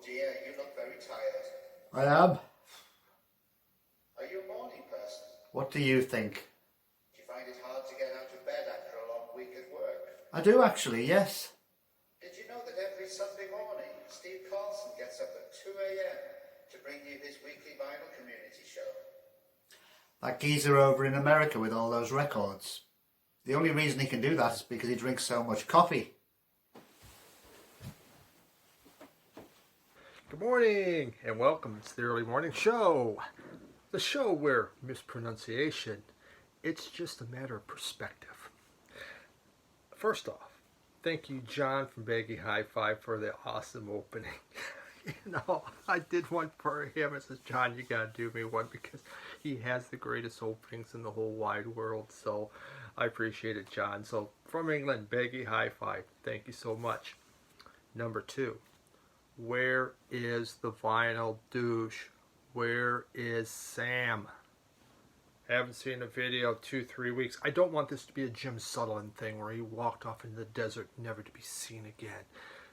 dear, you look very tired. I am. Are you a morning person? What do you think? Do you find it hard to get out of bed after a long week at work? I do actually, yes. Did you know that every Sunday morning, Steve Carlson gets up at 2 a.m. to bring you his weekly vinyl community show? That geezer over in America with all those records. The only reason he can do that is because he drinks so much coffee. Good morning and welcome to the Early Morning Show. The show where mispronunciation, it's just a matter of perspective. First off, thank you John from Baggy High Five for the awesome opening. I did one for him. It says, John, you gotta do me one because he has the greatest openings in the whole wide world. So I appreciate it, John. So from England, Baggy High Five. Thank you so much. Number 2. Where is the vinyl douche? Where is Sam? Haven't seen a video 2-3 weeks. I don't want this to be a Jim Sutherland thing where he walked off into the desert never to be seen again.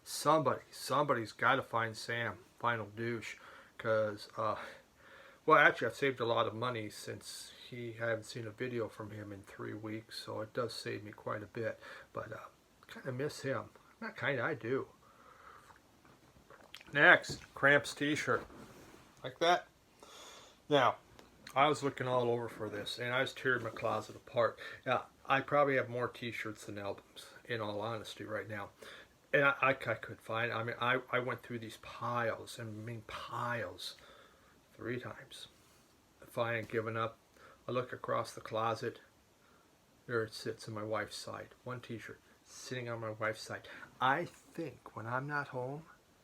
Somebody's got to find Sam, vinyl douche, because well, actually I've saved a lot of money since I haven't seen a video from him in 3 weeks, so it does save me quite a bit. But kind of miss him. Not kind of, I do. Next, Cramps t-shirt. Like that. Now, I was looking all over for this, and I was tearing my closet apart. Now, I probably have more t-shirts than albums, in all honesty, right now. And I could find, I went through these piles, and I mean piles, 3 times. Finally giving up. I look across the closet. There it sits on my wife's side. One t-shirt sitting on my wife's side. I think when I'm not home,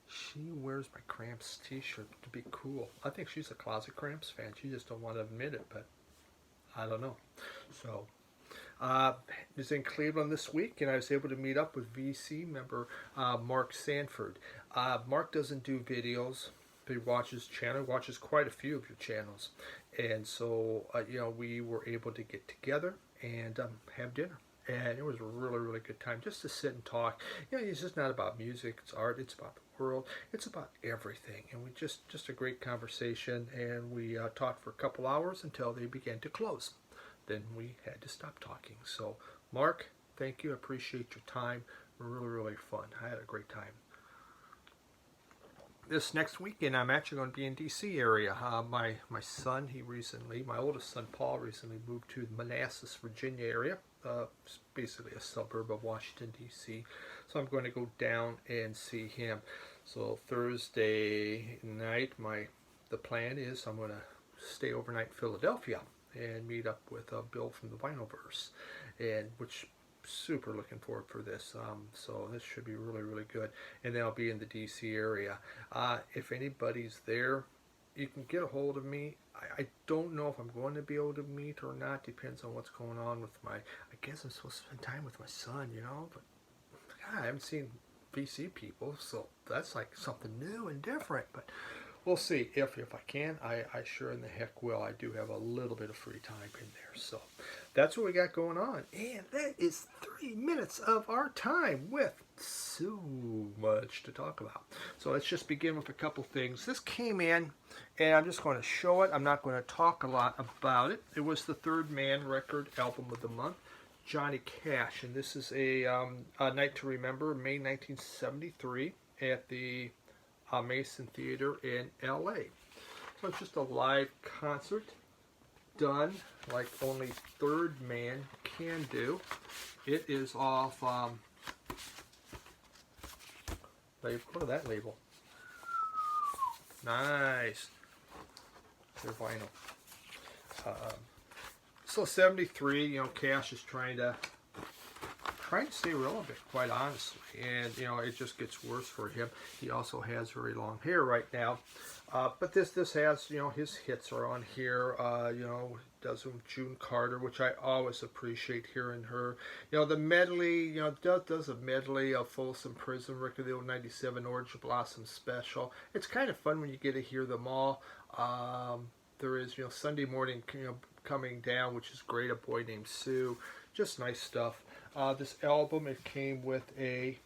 she wears my Cramps t-shirt to be cool. I think she's a closet Cramps fan. She just don't want to admit it, but I don't know. So, I was in Cleveland this week, and I was able to meet up with VC member Mark Sanford. Mark doesn't do videos. He watches channel, watches quite a few of your channels. And so, we were able to get together and have dinner. And it was a really, really good time just to sit and talk. It's just not about music, it's art, it's about the world, it's about everything. And we just a great conversation, and we talked for a couple hours until they began to close. Then we had to stop talking. So, Mark, thank you, I appreciate your time. Really, really fun. I had a great time. This next weekend, I'm actually going to be in D.C. area. My son, my oldest son, Paul, recently moved to the Manassas, Virginia area. It's basically a suburb of Washington, D.C. So I'm going to go down and see him. So Thursday night, the plan is I'm going to stay overnight in Philadelphia and meet up with Bill from the Vinylverse, and which super looking forward for this. So this should be really, really good. And then I'll be in the DC area. If anybody's there, you can get a hold of me. I don't know if I'm going to be able to meet or not. Depends on what's going on with I guess I'm supposed to spend time with my son, but God, I haven't seen VC people, so that's like something new and different. But we'll see. If I can, I sure in the heck will. I do have a little bit of free time in there. So that's what we got going on. And that is 3 minutes of our time with so much to talk about. So let's just begin with a couple things. This came in, and I'm just going to show it. I'm not going to talk a lot about it. It was the Third Man record album of the month, Johnny Cash. And this is a Night to Remember, May 1973 at the Mason Theater in LA. So it's just a live concert done like only Third Man can do. It is off look at that label. Nice. Their vinyl. So 73, Cash is trying to stay relevant, quite honestly, and it just gets worse for him. He also has very long hair right now, but this has his hits are on here. Does with June Carter, which I always appreciate hearing her. The medley, does a medley of Folsom Prison record, the old '97 Orange Blossom special. It's kind of fun when you get to hear them all. There is Sunday Morning Coming Down, which is great. A Boy Named Sue, just nice stuff. This album, it came with a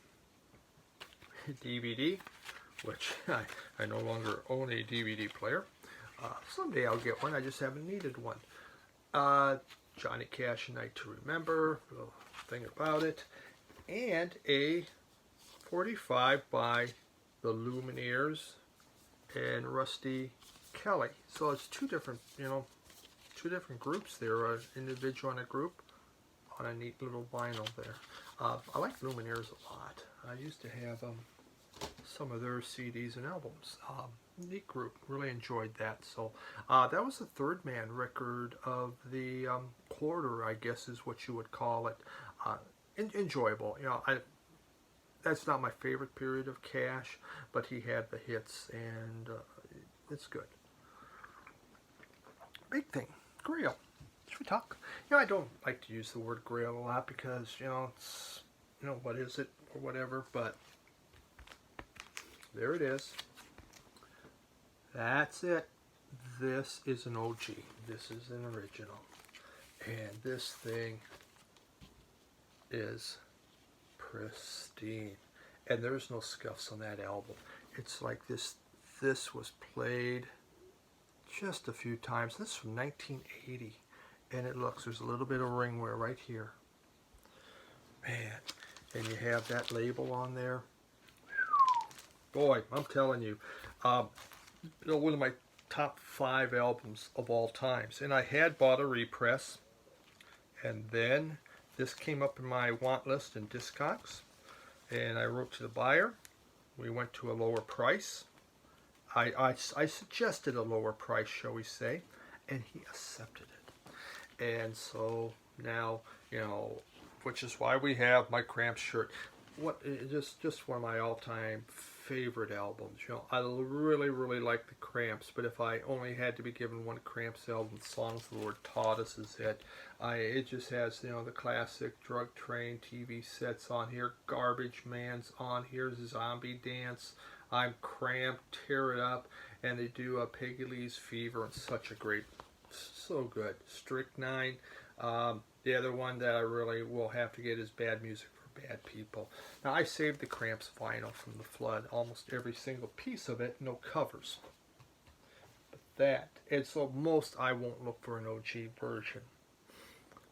DVD which I no longer own a DVD player. Someday I'll get one, I just haven't needed one. Johnny Cash, A Night to Remember, little thing about it, and a 45 by the Lumineers and Rusty Kelly. So it's two different groups there, an individual and a group on a neat little vinyl there. I like Lumineers a lot. I used to have some of their CDs and albums. Neat group, really enjoyed that. So that was the Third Man record of the quarter, I guess is what you would call it. Enjoyable, that's not my favorite period of Cash, but he had the hits, and it's good. Big thing, Grail. Should we talk? I don't like to use the word Grail a lot because, it's, what is it or whatever, but there it is. That's it. This is an OG. This is an original. And this thing is pristine. And there's no scuffs on that album. It's like this was played just a few times. This is from 1980. And it looks, there's a little bit of ring wear right here. Man. And you have that label on there. Boy, I'm telling you. One of my top 5 albums of all times. And I had bought a repress. And then this came up in my want list in Discogs. And I wrote to the buyer. We went to a lower price. I suggested a lower price, shall we say. And he accepted it. And so now, which is why we have my Cramps shirt. Just one of my all-time favorite albums. I really, really like the Cramps, but if I only had to be given one Cramps album, Songs the Lord Taught Us is it. It just has, the classic Drug Train TV sets on here, Garbage Man's on here, Zombie Dance, I'm Cramped, Tear It Up, and they do a Peggy Lee's Fever, and such a great, so good. Strychnine. The other one that I really will have to get is Bad Music for Bad People. Now, I saved the Cramps vinyl from the flood, almost every single piece of it, no covers. But that, and so most I won't look for an OG version.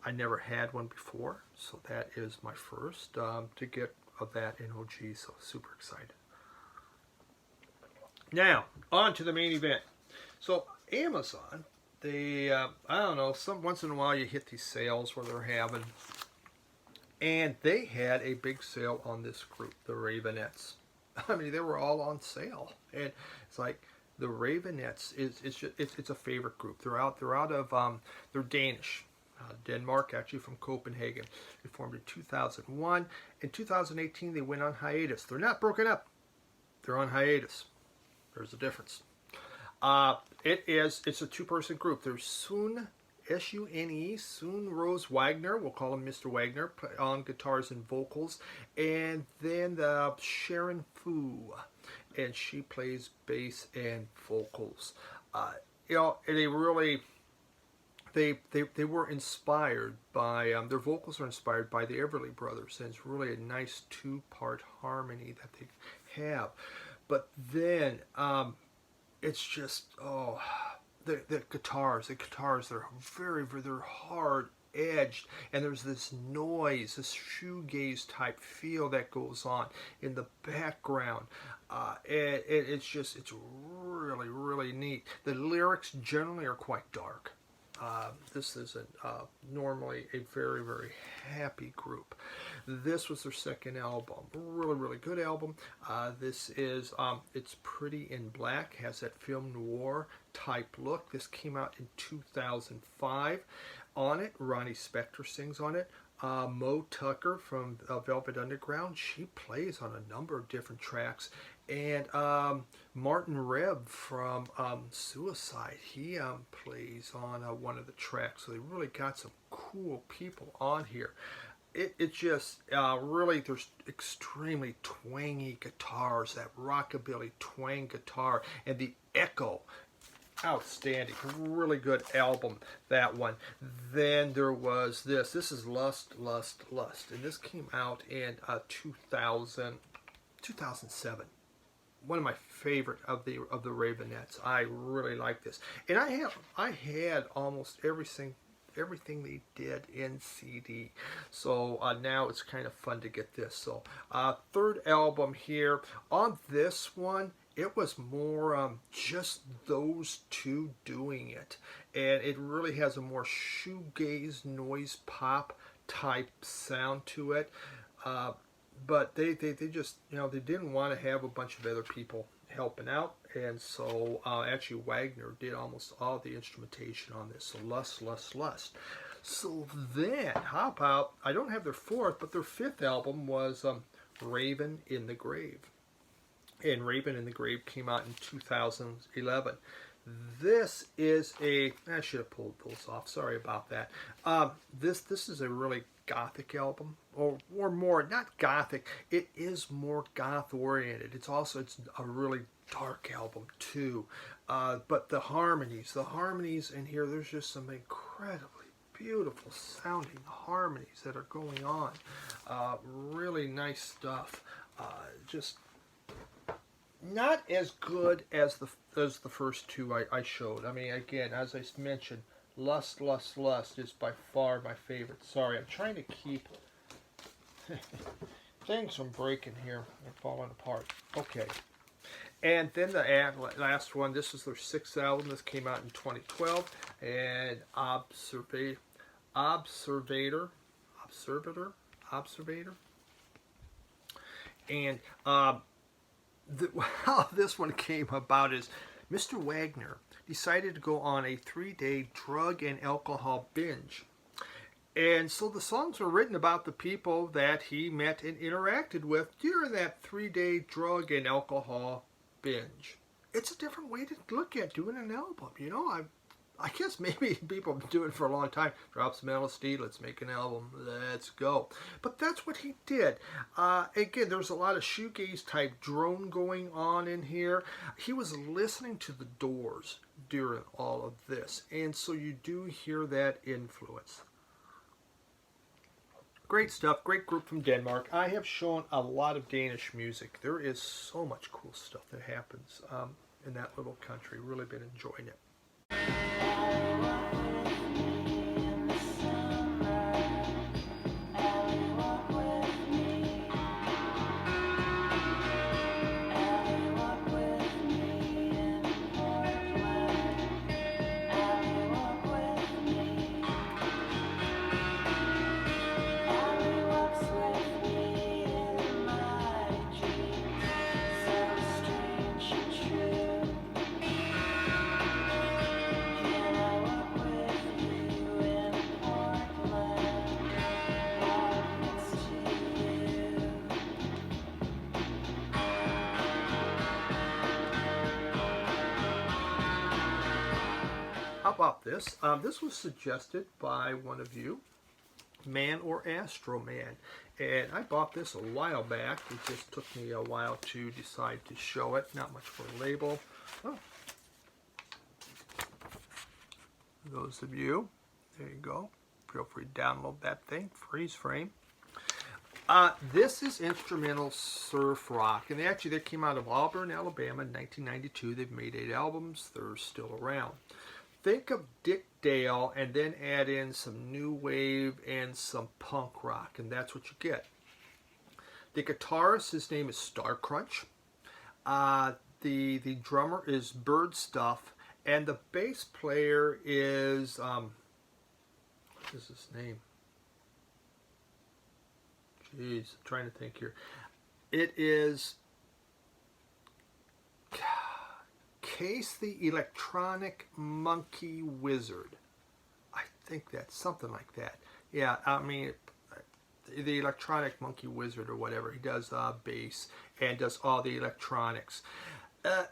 I never had one before, so that is my first to get of that in OG, so super excited. Now, on to the main event. So, Amazon, they, I don't know, once in a while you hit these sales where they're having, and they had a big sale on this group, the Ravenettes. I mean, they were all on sale, and it's like the Ravenettes it's a favorite group. They're out of they're Danish, Denmark, actually from Copenhagen. They formed in 2001. In 2018, they went on hiatus. They're not broken up. They're on hiatus. There's a difference. It's a 2-person group. There's Sune, S-U-N-E, Sune Rose Wagner, we'll call him Mr. Wagner, on guitars and vocals. And then Sharon Fu, and she plays bass and vocals. They really, they were inspired by, their vocals are inspired by the Everly Brothers, and it's really a nice 2-part harmony that they have. But then, it's just, the guitars, they're they're hard edged, and there's this noise, this shoegaze type feel that goes on in the background. It's really, really neat. The lyrics generally are quite dark. This isn't normally a very, very happy group. This was their second album. Really, really good album. This is, it's pretty in black, has that film noir type look. This came out in 2005. On it, Ronnie Spector sings on it. Mo Tucker from Velvet Underground, she plays on a number of different tracks. And Martin Reb from Suicide, he plays on one of the tracks. So they really got some cool people on here. It just really, there's extremely twangy guitars, that rockabilly twang guitar, and the echo. Outstanding, really good album, that one. Then there was this is Lust, Lust, Lust, and this came out in 2007. one of my favorite of the Ravenettes. I really like this, and I had almost everything they did in CD. So now it's kind of fun to get this. So third album here. On this one, it was more just those two doing it, and it really has a more shoegaze noise pop type sound to it. But they just, they didn't want to have a bunch of other people helping out, and so actually Wagner did almost all the instrumentation on this. So Lust. So then, how about, I don't have their fourth, but their fifth album was Raven in the Grave. And Raven in the Grave came out in 2011. This is I should have pulled those off. Sorry about that. This is a really gothic album, or more, not gothic. It is more goth oriented. It's a really dark album too. But the harmonies in here, there's just some incredibly beautiful sounding harmonies that are going on. Really nice stuff. Just not as good as the first two I showed. I mean, again, as I mentioned, Lust is by far my favorite. Sorry, I'm trying to keep things from breaking here and falling apart. Okay. And then the last one, this is their sixth album. This came out in 2012. And Observator. And how this one came about is Mr. Wagner decided to go on a 3-day drug and alcohol binge. And so the songs were written about the people that he met and interacted with during that 3-day drug and alcohol binge. It's a different way to look at doing an album. I guess maybe people have been doing it for a long time. Drop some LSD, let's make an album, let's go. But that's what he did. Again, there's a lot of shoegaze type drone going on in here. He was listening to the Doors during all of this, and so you do hear that influence. Great stuff, great group from Denmark. I have shown a lot of Danish music. There is so much cool stuff that happens in that little country. Really been enjoying it. How about this? This was suggested by one of you, Man or Astro Man, and I bought this a while back. It just took me a while to decide to show it. Not much for a label. Oh. For those of you, there you go. Feel free to download that thing, freeze frame. This is instrumental surf rock, and they came out of Auburn, Alabama in 1992. They've made 8 albums. They're still around. Think of Dick Dale and then add in some new wave and some punk rock, and that's what you get. The guitarist, his name is Star Crunch. The drummer is Bird Stuff, and the bass player is what is his name? Jeez, I'm trying to think here. It is Case the Electronic Monkey Wizard. I think that's something like that. Yeah, I mean, the Electronic Monkey Wizard or whatever. He does bass and does all the electronics.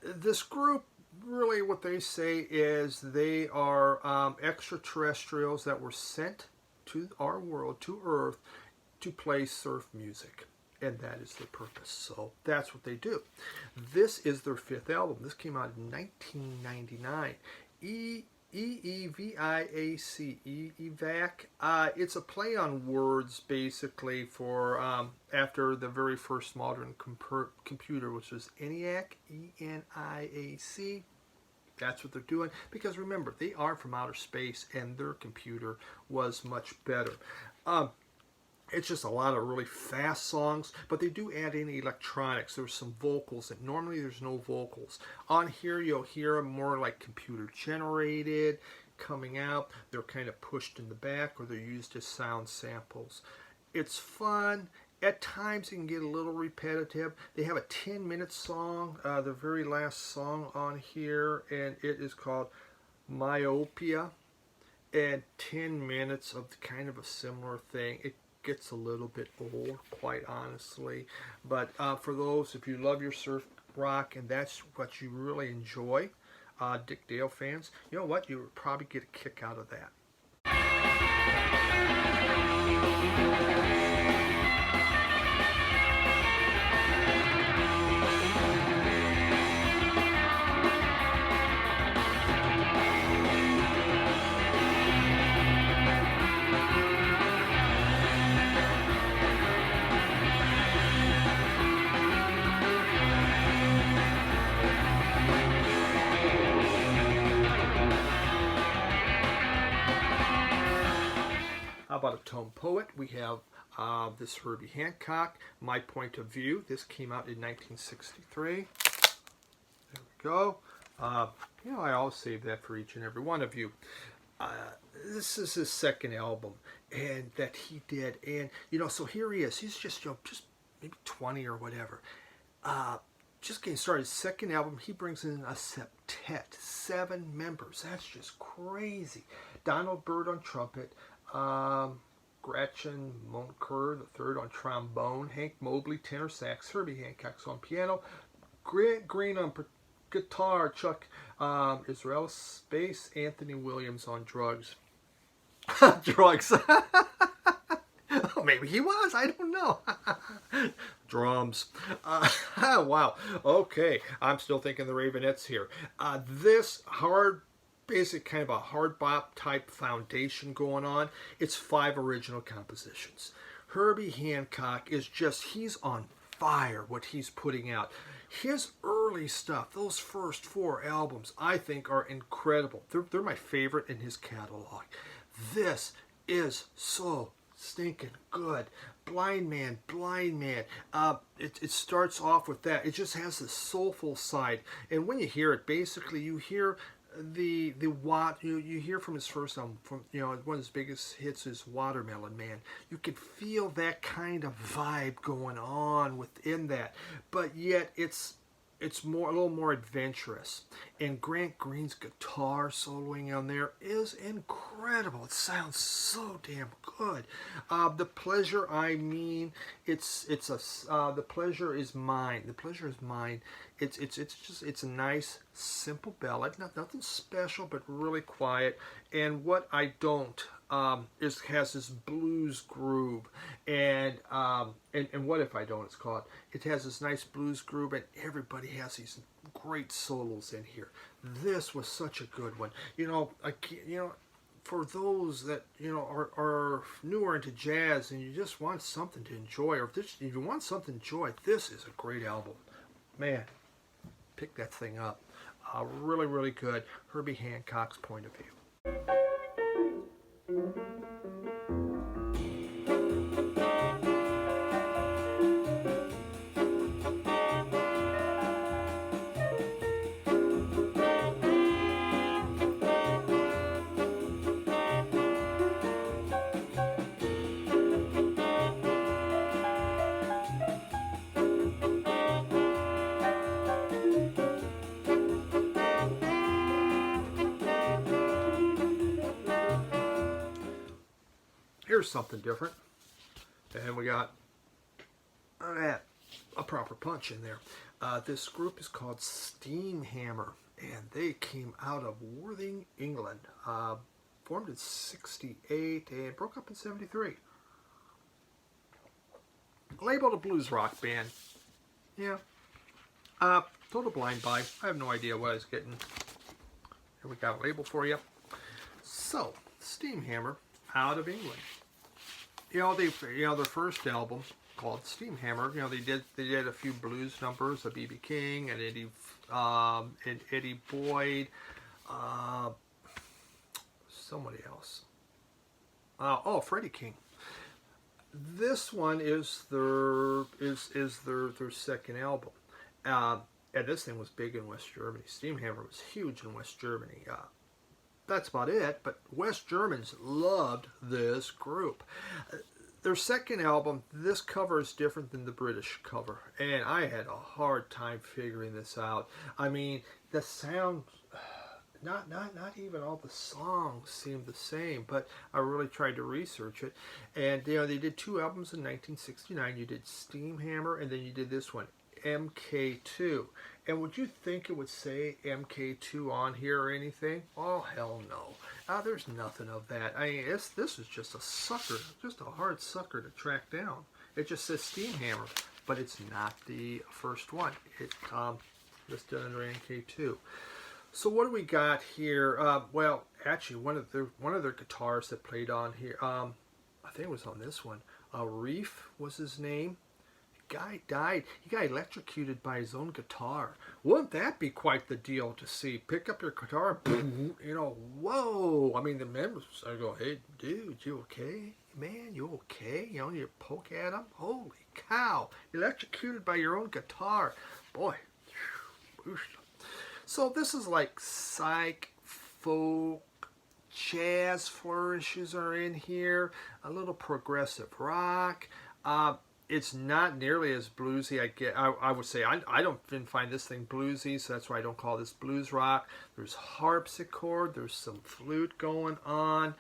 This group, really what they say is they are extraterrestrials that were sent to our world, to Earth, to play surf music. And that is their purpose. So that's what they do. This is their 5th album. This came out in 1999. EEVIACE, EVAC. It's a play on words, basically, for after the very first modern computer, which was ENIAC, ENIAC. That's what they're doing, because remember, they are from outer space, and their computer was much better. It's just a lot of really fast songs, but they do add in electronics. There's some vocals, and normally there's no vocals. On here, you'll hear them more like computer generated, coming out. They're kind of pushed in the back, or they're used as sound samples. It's fun. At times, it can get a little repetitive. They have a 10-minute song, the very last song on here, and it is called Myopia. And 10 minutes of kind of a similar thing. It gets a little bit old, quite honestly, but for those, if you love your surf rock and that's what you really enjoy, Dick Dale fans, you know what, you would probably get a kick out of that. How about a tone poet? We have this Herbie Hancock, My Point of View. This came out in 1963. There we go. You know, I always save that for each and every one of you. This is his second album, and that he did. And, you know, so here he is. He's just, you know, just maybe 20 or whatever. Just getting started. His second album, he brings in a septet. 7 members. That's just crazy. Donald Byrd on trumpet. Gretchen Monker III on trombone, Hank Mobley tenor sax, Herbie Hancock's on piano, Grant Green on guitar, Chuck Israelis bass, Anthony Williams on drugs. Drugs. Oh, maybe he was. I don't know. Drums. Wow. Okay. I'm still thinking the Ravenettes here. This hard basic kind of a hard bop type foundation going on. It's 5 original compositions. Herbie Hancock is just, he's on fire what he's putting out. His early stuff, those first 4 albums, I think are incredible. They're my favorite in his catalog. This is so stinking good. Blind Man, Blind Man. It starts off with that. It just has this soulful side. And when you hear it, basically you hear the you hear from his first album, from, you know, one of his biggest hits is Watermelon Man. You can feel that kind of vibe going on within that, but yet it's more, a little more adventurous. And Grant Green's guitar soloing on there is incredible. It sounds so damn good. The Pleasure, I mean, the Pleasure is Mine. The Pleasure is Mine. It's a nice, simple ballad. Nothing special, but really quiet. And What I Don't has this blues groove, and What If I Don't, it's called. It has this nice blues groove, and everybody has these great solos in here. This was such a good one. You know, for those that, you know, are newer into jazz and you just want something to enjoy, or if you want something to enjoy, this is a great album. Man, pick that thing up. Really, really good. Herbie Hancock's Point of View. Here's something different, and we got a proper punch in there. This group is called Steamhammer, and they came out of Worthing, England. Formed in '68 and broke up in '73. Labeled a blues rock band. Yeah. Total blind buy. I have no idea what I was getting. Here we got a label for you. So, Steam Hammer out of England. Their first album called Steam Hammer. They did a few blues numbers, a B.B. King and Eddie Boyd, somebody else. Freddie King. This one is their second album, and this thing was big in West Germany. Steam Hammer was huge in West Germany. That's about it, but West Germans loved this group. Their second album, this cover is different than the British cover, and I had a hard time figuring this out. I mean, the sound, not even all the songs seemed the same, but I really tried to research it. And they did two albums in 1969. You did Steam Hammer, and then you did this one, MK2. And would you think it would say MK2 on here or anything? Oh, hell no. There's nothing of that. I mean, this is just a sucker, just a hard sucker to track down. It just says Steam Hammer, but it's not the first one. It listed under MK2. So what do we got here? Well, actually, one of their guitars that played on here, I think it was on this one. Reef was his name. Guy died. He got electrocuted by his own guitar. Wouldn't that be quite the deal to see? Pick up your guitar, whoa! I mean, the members I go, hey, dude, you okay? Man, you okay? You poke at him. Holy cow! Electrocuted by your own guitar. Boy. So this is like psych, folk, jazz flourishes are in here. A little progressive rock. It's not nearly as bluesy. I would say I didn't find this thing bluesy, so that's why I don't call this blues rock. There's harpsichord. There's some flute going on.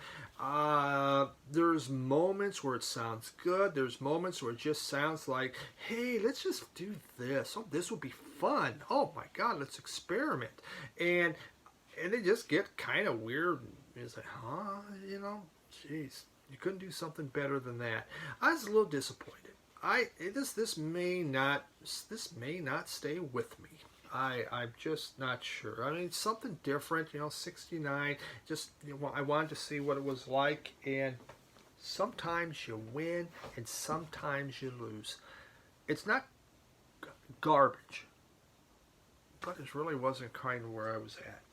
There's moments where it sounds good. There's moments where it just sounds like, hey, let's just do this. Oh, this will be fun. Oh my God, let's experiment. And they just get kind of weird. It's like, geez, you couldn't do something better than that. I was a little disappointed. This may not stay with me. I'm just not sure. I mean, something different, 69. Just I wanted to see what it was like, and sometimes you win and sometimes you lose. It's not garbage, but it really wasn't kind of where I was at.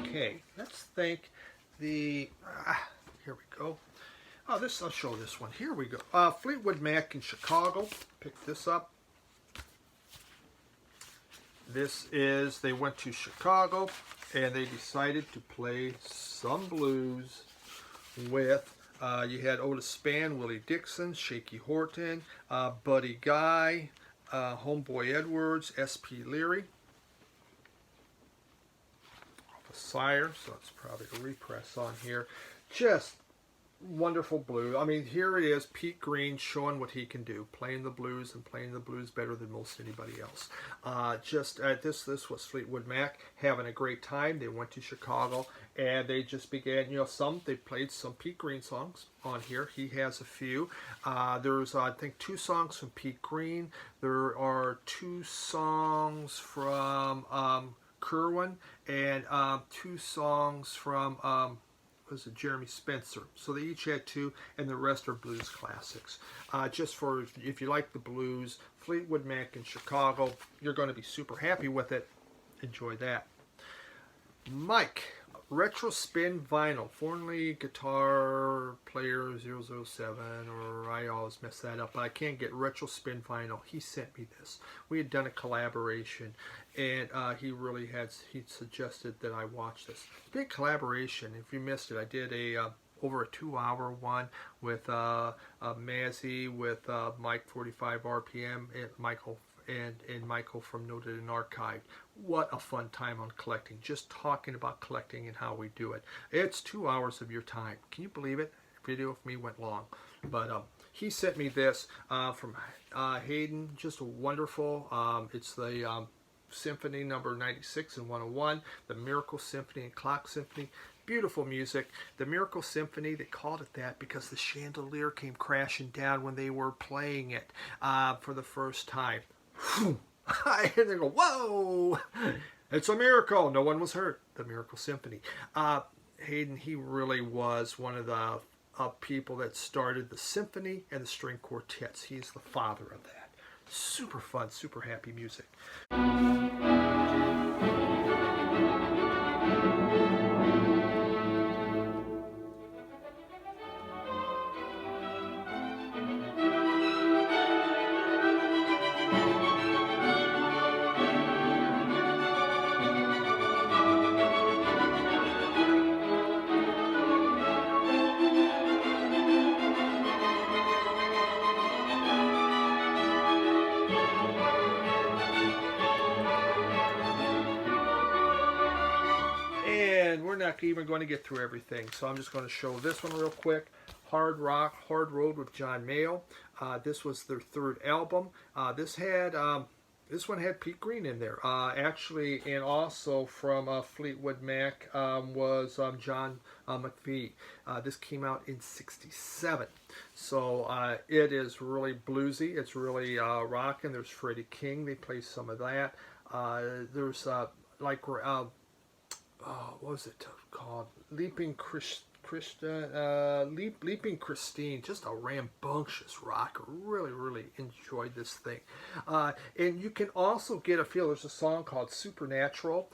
Okay, let's think here we go. I'll show this one. Here we go. Fleetwood Mac in Chicago. Pick this up. They went to Chicago and they decided to play some blues with, you had Otis Spann, Willie Dixon, Shaky Horton, Buddy Guy, Homeboy Edwards, S.P. Leary. Sire, so it's probably a repress on here. Just wonderful blues. I mean, here it is, Pete Green showing what he can do, playing the blues and playing the blues better than most anybody else. This was Fleetwood Mac having a great time. They went to Chicago and they just began, they played some Pete Green songs on here. He has a few. There's I think 2 songs from Pete Green. There are 2 songs from Kerwin and 2 songs from Jeremy Spencer. So they each had 2, and the rest are blues classics. Just for if you like the blues, Fleetwood Mac in Chicago, you're going to be super happy with it. Enjoy that. Mike, Retro Spin Vinyl, formerly Guitar Player 007, or I always mess that up, but I can't get Retro Spin Vinyl. He sent me this. We had done a collaboration, and he suggested that I watch this. It's a big collaboration. If you missed it, I did a over a 2-hour one with Mazzy, with Mike 45 RPM, and Michael from Noted and Archived. What a fun time on collecting. Just talking about collecting and how we do it. It's 2 hours of your time. Can you believe it? Video of me went long. But he sent me this from Hayden. Just wonderful. It's the Symphony number 96 and 101. The Miracle Symphony and Clock Symphony. Beautiful music. The Miracle Symphony, they called it that because the chandelier came crashing down when they were playing it for the first time. And they go, whoa! It's a miracle. No one was hurt. The Miracle Symphony. Hayden, he really was one of the people that started the symphony and the string quartets. He's the father of that. Super fun, super happy music. And we're not even going to get through everything, so I'm just going to show this one real quick. Hard Rock, Hard Road with John Mayall. This was their third album. This one had Pete Green in there, actually, and also from Fleetwood Mac was John McVie. This came out in '67, so it is really bluesy. It's really rocking. There's Freddie King. They play some of that. There's what was it called? Leaping Christine, just a rambunctious rocker. Really, really enjoyed this thing. And you can also get a feel. There's a song called Supernatural.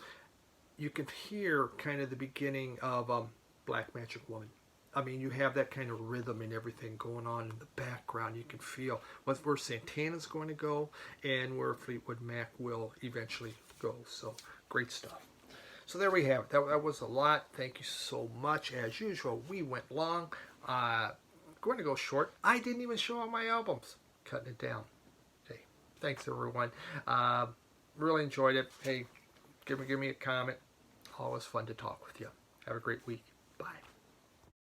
You can hear kind of the beginning of Black Magic Woman. I mean, you have that kind of rhythm and everything going on in the background. You can feel where Santana's going to go and where Fleetwood Mac will eventually go. So, great stuff. So there we have it. That was a lot. Thank you so much. As usual, we went long. Going to go short. I didn't even show all my albums. Cutting it down. Hey, thanks everyone. Really enjoyed it. Hey, give me a comment. Always fun to talk with you. Have a great week. Bye.